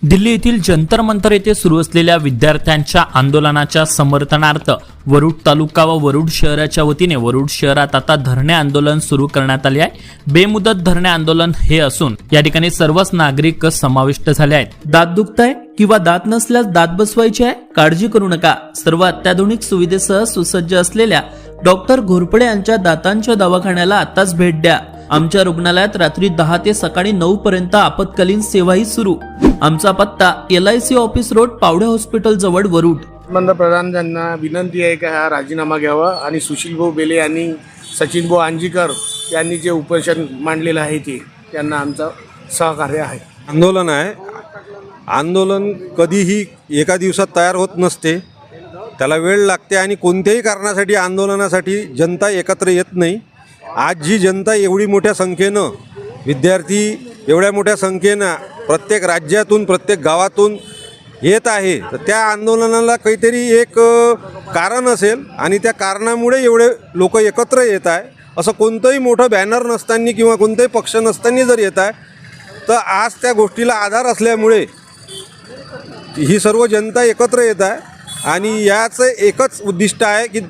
दिल्ली येथील जंतर मंतर येथे सुरू असलेल्या विद्यार्थ्यांच्या आंदोलनाच्या समर्थनार्थ वरुड तालुका व वरुड शहराच्या वतीने वरुड शहरात आता धरणे आंदोलन सुरू करण्यात आले आहे। बेमुदत धरणे आंदोलन हे असून या ठिकाणी सर्वच नागरिक समाविष्ट झाले आहेत। दात दुखताय किंवा दात नसल्यास दात बसवायचे आहे, काळजी करू नका। सर्व अत्याधुनिक सुविधेसह सुसज्ज असलेल्या डॉक्टर घोरपडे यांच्या दातांच्या दवाखान्याला आताच भेट द्या। आमच्या रुग्णालयात रात्री 10 ते सकाळी 9 पर्यंत आपत्कालीन सेवाही सुरू। आमचा पत्ता LIC office road, Pawde hospital जवळ, वरुड। पंतप्रधानांना विनंती आहे की हा राजीनामा घ्यावा आणि सुशील भाऊ बेले यांनी सचिन भाऊ अंजीकर यांनी जे उपोषण मांडलेलं आहे ते त्यांना आमचं सहकार्य आहे। आंदोलन आहे। आंदोलन कधीही एका दिवसात तयार होत नसते, त्याला वेळ लागते आणि कोणत्याही कारणासाठी आंदोलनासाठी जनता एकत्र येत नाही। आज जी जनता एवढी मोठ्या संख्येनं, विद्यार्थी एवढ्या मोठ्या संख्येनं प्रत्येक राज्यातून प्रत्येक गावातून येत आहे, तर त्या आंदोलनाला काहीतरी एक कारण असेल आणि त्या कारणामुळे एवढे लोक एकत्र येत आहे। असं कोणतंही मोठं बॅनर नसताना किंवा कोणताही पक्ष नसताना जर येत आहे, तर आज त्या गोष्टीला आधार असल्यामुळे ही सर्व जनता एकत्र येत आहे। आणि याचं एकच उद्दिष्ट आहे की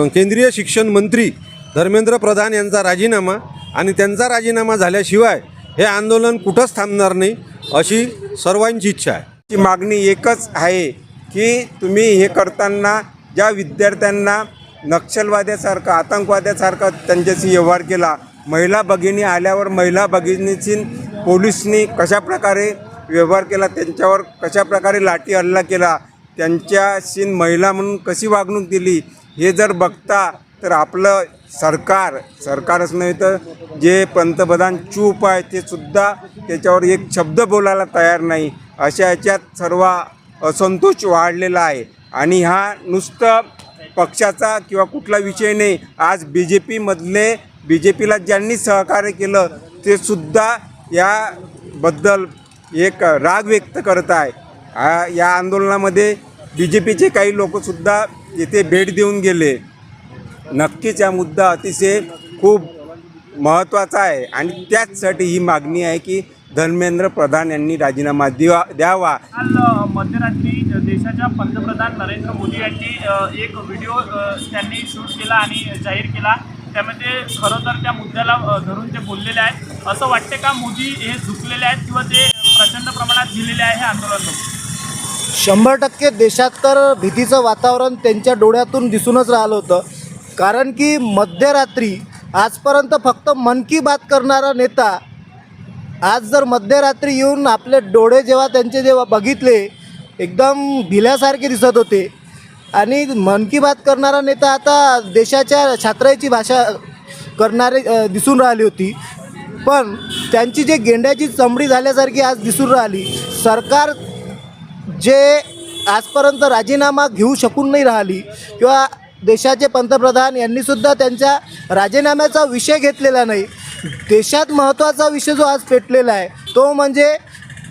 केंद्रीय शिक्षण मंत्री धर्मेंद्र प्रधान यांचा राजीनामा, आणि त्यांचा राजीनामा झाल्याशिवाय हे आंदोलन कुठंच थांबणार नाही अशी सर्वांची इच्छा आहे। ची मागणी एकच आहे की तुम्ही हे करताना ज्या विद्यार्थ्यांना नक्षलवाद्यासारखं, आतंकवाद्यासारखं त्यांच्याशी व्यवहार केला, महिला भगिनी आल्यावर महिला भगिनीची पोलिसनी कशाप्रकारे व्यवहार केला, त्यांच्यावर कशाप्रकारे लाठी हल्ला केला, त्यांच्याशी महिला म्हणून कशी वागणूक दिली, हे जर बघता तर आपलं सरकारच नाही तर जे पंतप्रधान चूप आहे ते सुद्धा त्याच्यावर एक शब्द बोलायला तयार नाही। अशा याच्यात सर्व असंतोष वाढलेला आहे आणि हा नुसतं पक्षाचा किंवा कुठला विषय नाही। आज BJPला ज्यांनी सहकार्य केलं ते सुद्धा याबद्दल एक राग व्यक्त करत आहे। या आंदोलनामध्ये BJPचे काही लोकसुद्धा येथे भेट देऊन गेले। नक्कीच हा मुद्दा अतिशय खूप महत्त्वाचा आहे आणि त्याचसाठी ही मागणी आहे की धर्मेंद्र प्रधान यांनी राजीनामा द्यावा। काल मध्यरात्री देशाच्या पंतप्रधान नरेंद्र मोदी यांनी एक व्हिडिओ त्यांनी शूट केला आणि जाहीर केला। त्यामध्ये खरं तर त्या मुद्द्याला धरून ते बोललेले आहेत। असं वाटते का मोदी हे झुकलेले आहेत किंवा ते प्रचंड प्रमाणात भिलेले आहे हे आंदोलन? 100% देशात तर भीतीचं वातावरण त्यांच्या डोळ्यातून दिसूनच राहिलं होतं। कारण की मध्यरात्री आजपर्यंत फक्त मन की बात करणारा नेता आज जर मध्यरात्री येऊन आपले डोळे जेव्हा बघितले, एकदम भिल्यासारखे दिसत होते। आणि मन की बात करणारा नेता आता देशाच्या छात्राची भाषा करणारे दिसून राहिली होती, पण त्यांची जे गेंड्याची चमडी झाल्यासारखी आज दिसून राहिली। सरकार जे आजपर्यंत राजीनामा घेऊ शकून नाही राहिली किंवा देशाचे पंतप्रधान यांनीसुद्धा त्यांच्या राजीनाम्याचा विषय घेतलेला नाही। देशात महत्त्वाचा विषय जो आज पेटलेला आहे तो म्हणजे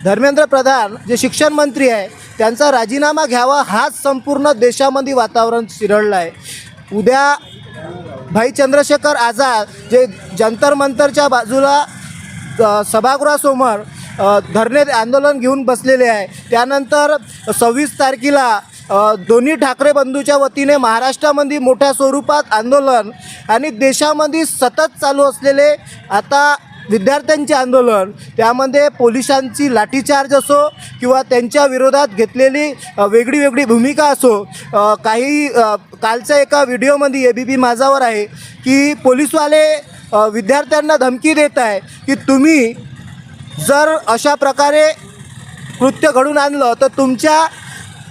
धर्मेंद्र प्रधान जे शिक्षण मंत्री आहे त्यांचा राजीनामा घ्यावा, हाच संपूर्ण देशामध्ये वातावरण शिरळलं आहे। उद्या भाई चंद्रशेखर आझाद जे जंतर मंतरच्या बाजूला सभागृहासमोर धरणे आंदोलन घेऊन बसलेले आहे। त्यानंतर 26 तारखेला दोन्ही ठाकरे बंधूच्या वतीने महाराष्ट्रामध्ये मोठ्या स्वरूपात आंदोलन आणि देशामध्ये सतत चालू असलेले आता विद्यार्थ्यांचे आंदोलन, त्यामध्ये पोलिसांची लाठीचार्ज असो किंवा त्यांच्या विरोधात घेतलेली वेगळी भूमिका असो। काही कालच्या एका व्हिडिओमध्ये ABP माझावर आहे की पोलीसवाले विद्यार्थ्यांना धमकी देत आहे की तुम्ही जर अशा प्रकारे कृत्य घडून आणलं तर तुमच्या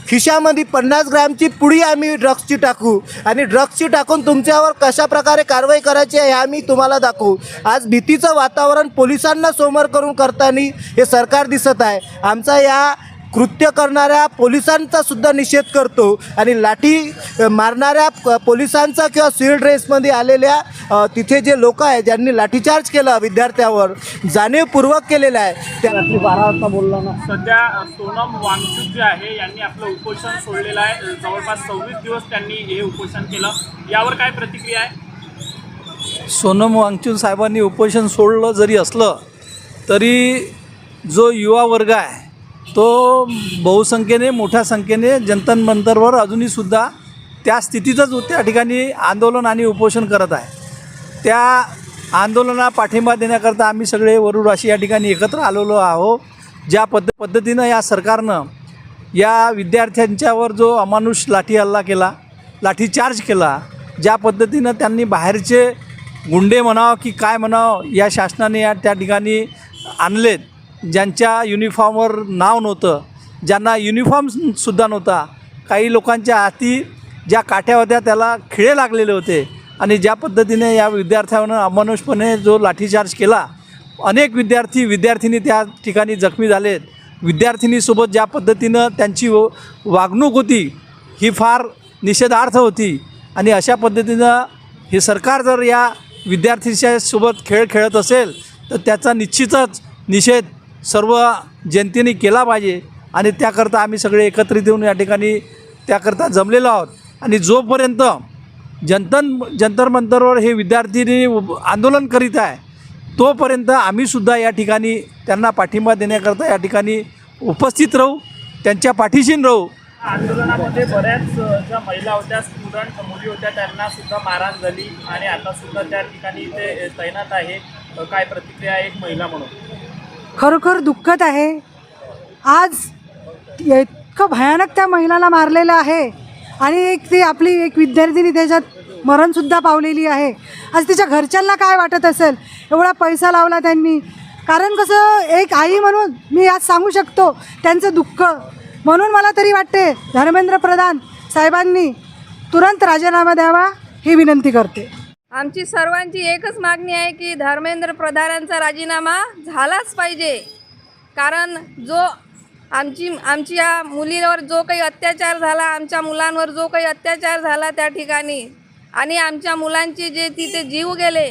खिशामध्ये 50 ग्रॅमची पुडी आम्ही ड्रग्सची टाकू आणि ड्रग्सची टाकून तुमच्यावर कशा प्रकारे कारवाई करायची आहे हे आम्ही तुम्हाला दाखवू। आज भीतीचं वातावरण पोलिसांना समोर करून करताना हे सरकार दिसत आहे। आमचा या कृत्य करणाऱ्या पोलिसांचा सुद्धा निषेध करतो आणि लाठी मारणाऱ्या पोलिसांचा किंवा सिव्हिल ड्रेसमध्ये आलेल्या तिथे जे लोक आहेत ज्यांनी लाठीचार्ज केला विद्यार्थ्यावर, जाणीवपूर्वक केलेला आहे। त्या रात्री 12 वाजता बोलला ना। सध्या सोनम वांगचुक जे आहे यांनी आपलं उपोषण सोडलेलं आहे। जवळपास 26 दिवस त्यांनी हे उपोषण केलं, यावर काय प्रतिक्रिया आहे? सोनम वांगचुक साहेबांनी उपोषण सोडलं जरी असलं तरी जो युवा वर्ग आहे तो बहुसंख्येने मोठ्या संख्येने जंतर मंतरवर अजूनहीसुद्धा त्या स्थितीतच त्या ठिकाणी आंदोलन आणि उपोषण करत आहे. त्या आंदोलनाला पाठिंबा देण्याकरता आम्ही सगळे वरुडवासी या ठिकाणी एकत्र आलेलो आहोत. ज्या पद्धतीनं या सरकारनं या विद्यार्थ्यांच्यावर जो अमानुष लाठी हल्ला केला, लाठीचार्ज केला, ज्या पद्धतीनं त्यांनी बाहेरचे गुंडे म्हणावं की काय म्हणावं या शासनाने त्या ठिकाणी आणलेत, ज्यांच्या युनिफॉर्मवर नाव नव्हतं, ज्यांना युनिफॉर्मसुद्धा नव्हता, काही लोकांच्या हाती ज्या काठ्या होत्या त्याला खिळे लागलेले होते आणि ज्या पद्धतीने या विद्यार्थ्यांवर अमानुषपणे जो लाठीचार्ज केला, अनेक विद्यार्थिनी त्या ठिकाणी जखमी झालेत. विद्यार्थिनीसोबत ज्या पद्धतीनं त्यांची वागणूक होती ही फार निषेधार्थ होती आणि अशा पद्धतीनं हे सरकार जर या विद्यार्थ्यांच्या सोबत खेळ खेळत असेल तर त्याचा निश्चितच निषेध सर्व जनतेने केला पाहिजे आणि त्याकरता आम्ही सगळे एकत्रित येऊन या ठिकाणी त्याकरता जमलेलो आहोत. आणि जोपर्यंत जंतर मंतरवर हे विद्यार्थी आंदोलन करीत आहे तोपर्यंत आम्हीसुद्धा या ठिकाणी त्यांना पाठिंबा देण्याकरता या ठिकाणी उपस्थित राहू, त्यांच्या पाठीशी राहू. आंदोलनामध्ये बऱ्याच ज्या महिला होत्या, स्टुडंट मुली होत्या, त्यांना सुद्धा मारहाण झाली आणि आता सुद्धा त्या ठिकाणी ते तैनात आहे. काय प्रतिक्रिया आहे एक महिला म्हणून? खरोखर दुःखद आहे. आज इतकं भयानक त्या महिलाला मारलेलं आहे आणि ती आपली एक विद्यार्थिनी त्याच्यात मरणसुद्धा पावलेली आहे. आज तिच्या घरच्यांना काय वाटत असेल, एवढा पैसा लावला त्यांनी. कारण कसं, एक आई म्हणून मी आज सांगू शकतो त्यांचं दुःख. म्हणून मला तरी वाटते धर्मेंद्र प्रधान साहेबांनी तुरंत राजीनामा द्यावा ही विनंती करते. आमची सर्वांची एकच मागणी आहे की धर्मेंद्र प्रधानांचा राजीनामा झालाच पाहिजे. कारण जो आमच्या मुलीवर जो काही अत्याचार झाला, आमच्या मुलांवर जो काही अत्याचार झाला त्या ठिकाणी आणि आमच्या मुलांचे जे तिथे जीव गेले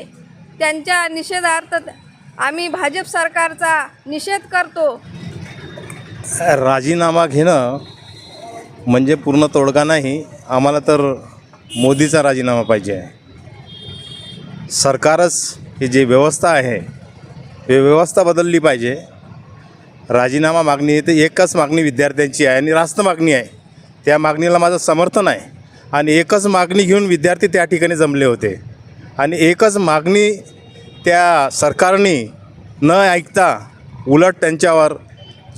त्यांच्या निषेधार्थ आम्ही भाजप सरकारचा निषेध करतो. राजीनामा घेणं म्हणजे पूर्ण तोडगा नाही. आम्हाला तर मोदीचा राजीनामा पाहिजे आहे. सरकारच ही जी व्यवस्था आहे ही व्यवस्था बदलली पाहिजे. राजीनामा मागणी तर एकच मागणी विद्यार्थ्यांची आहे आणि रास्त मागणी आहे. त्या मागणीला माझं समर्थन आहे आणि एकच मागणी घेऊन विद्यार्थी त्या ठिकाणी जमले होते आणि एकच मागणी त्या सरकारने न ऐकता उलट त्यांच्यावर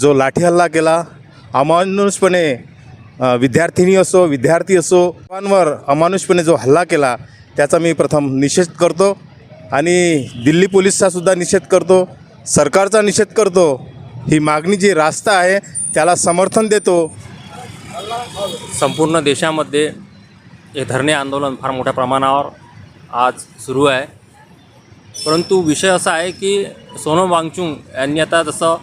जो लाठी हल्ला केला, अमानुषपणे विद्यार्थिनी असो विद्यार्थी असो सर्वांवर अमानुषपणे जो हल्ला केला त्याचा मी प्रथम निषेध करतो आणि दिल्ली पोलिसचा सुद्धा निषेध करतो, सरकारचा निषेध करतो. ही मागणी जी रास्त आहे त्याला समर्थन देतो. संपूर्ण देशामध्ये हे धरणे आंदोलन फार मोठ्या प्रमाणावर आज सुरू आहे. परंतु विषय असा आहे की सोनम वांगचुक यांनी आता जसं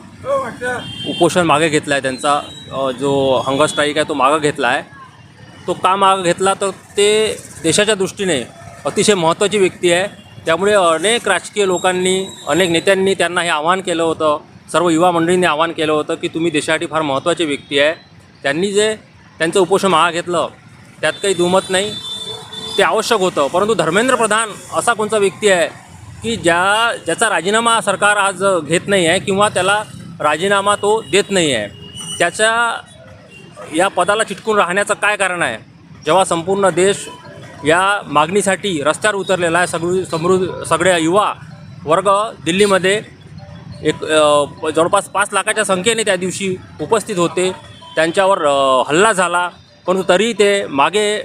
उपोषण मागे घेतलं आहे, त्यांचा जो हंगर स्ट्राईक आहे तो मागं घेतला आहे. तो का मागं घेतला तर ते देशाच्या दृष्टीने अतिशय महत्त्वाची व्यक्ती आहे. त्यामुळे अनेक राजकीय लोकांनी, अनेक नेत्यांनी त्यांना हे आवाहन केलं होतं, सर्व युवा मंडळींनी आवाहन केलं होतं की तुम्ही देशासाठी फार महत्त्वाची व्यक्ती आहे. त्यांनी जे त्यांचं उपोषण मागं घेतलं त्यात काही दुमत नाही, ते आवश्यक होतं. परंतु धर्मेंद्र प्रधान असा कोणता व्यक्ती आहे की ज्याचा राजीनामा सरकार आज घेत नाही आहे किंवा त्याला राजीनामा तो देत नाही आहे. त्याच्या या पदाला चिटकून राहण्याचं काय कारण आहे? जेव्हा संपूर्ण देश या मागणीसाठी रस्त्यावर उतरलेला आहे, सगळे युवा वर्ग दिल्लीमध्ये जवळपास 5 लाखाच्या संख्येने त्या दिवशी उपस्थित होते. त्यांच्यावर हल्ला झाला परंतु तरी ते मागे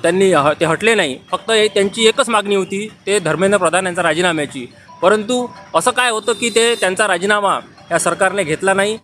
त्यांनी ते हटले नाही. फक्त त्यांची एकच मागणी होती, ते धर्मेंद्र प्रधान यांचा राजीनाम्याची. परंतु असं काय होतं की त्यांचा राजीनामा या सरकारने घेतला नाही.